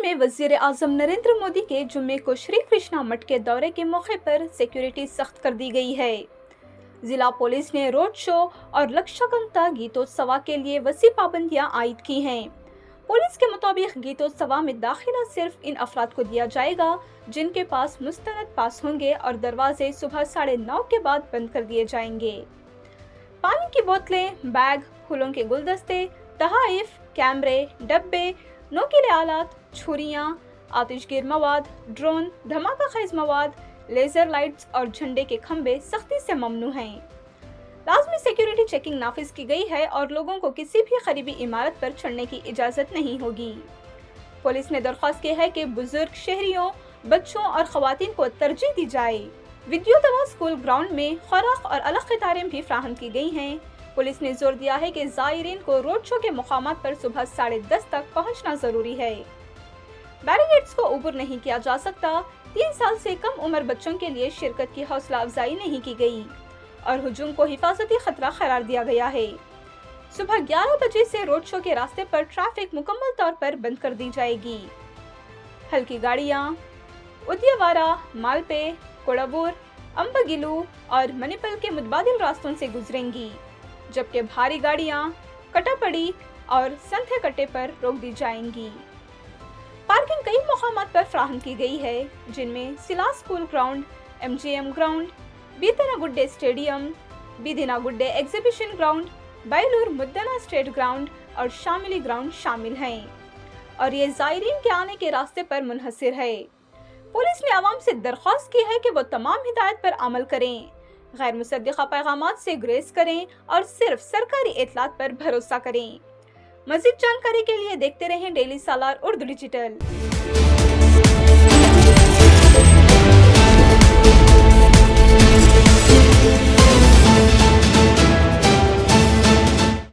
में वजीर आजम नरेंद्र मोदी के जुम्मे को श्री कृष्णा मठ के दौरे के मौके पर सिक्योरिटी सख्त कर दी गई है। जिला पुलिस ने रोड शो और लक्षकंता गीतोत्सव के लिए वसी पाबंदियां आयद की हैं। पुलिस के मुताबिक गीतोत्सव में दाखिला सिर्फ इन अफराद को दिया जाएगा जिनके पास मुस्तनद पास होंगे और दरवाजे सुबह 9:30 के बाद बंद कर दिए जाएंगे। पानी की बोतलें, बैग, फूलों के गुलदस्ते, तहाइफ, कैमरे, डब्बे, नोकीले आलात, छुरियां, आतिशगीर मवाद, ड्रोन, धमाका खेज मवाद, लेजर लाइट्स और झंडे के खंभे सख्ती से ममनू हैं। लाजमी सिक्योरिटी चेकिंग नाफिज की गई है और लोगों को किसी भी करीबी इमारत पर चढ़ने की इजाजत नहीं होगी। पुलिस ने दरख्वास्त की है कि बुजुर्ग शहरियों, बच्चों और खवातीन को तरजीह दी जाए। विद्युत स्कूल ग्राउंड में खुराक और अलग कतारें भी फ्राहम की गई हैं। पुलिस ने जोर दिया है कि ज़ायरीन को रोड शो के मुकामात पर सुबह 10:30 तक पहुंचना जरूरी है। बैरिकेड्स को ऊपर नहीं किया जा सकता। 3 साल से कम उम्र बच्चों के लिए शिरकत की हौसला अफजाई नहीं की गई और हुजूम को हिफाजती खतरा करार दिया गया है। सुबह 11 बजे से रोड शो के रास्ते पर ट्रैफिक मुकम्मल तौर पर बंद कर दी जाएगी। हल्की गाड़ियां उद्यावारा, मालपे, कोड़ाबूर, अम्बगिलू और मणिपल के मुतबादिल रास्तों से गुजरेंगी, जबकि भारी गाड़ियां कटापड़ी और संथे कट्टे पर रोक दी जाएंगी। पार्किंग कई मुकामात पर फ्राहम की गई है, जिनमें सिला school ground, MGM ground, Beedinagudde stadium, Beedinagudde exhibition ground, Bailur Muddana state ground और शामिली ग्राउंड शामिल हैं और ये ज़ायरीन के आने के रास्ते पर मुनहसिर है। पुलिस ने आवाम से दरख्वास्त की है कि वो तमाम हिदायत पर अमल करें, गैर मुसद्दिक़ा पैगामात से गुरेज करें और सिर्फ सरकारी इत्तलात पर भरोसा करें। मज़ीद जानकारी के लिए देखते रहें डेली सालार उर्दू डिजिटल।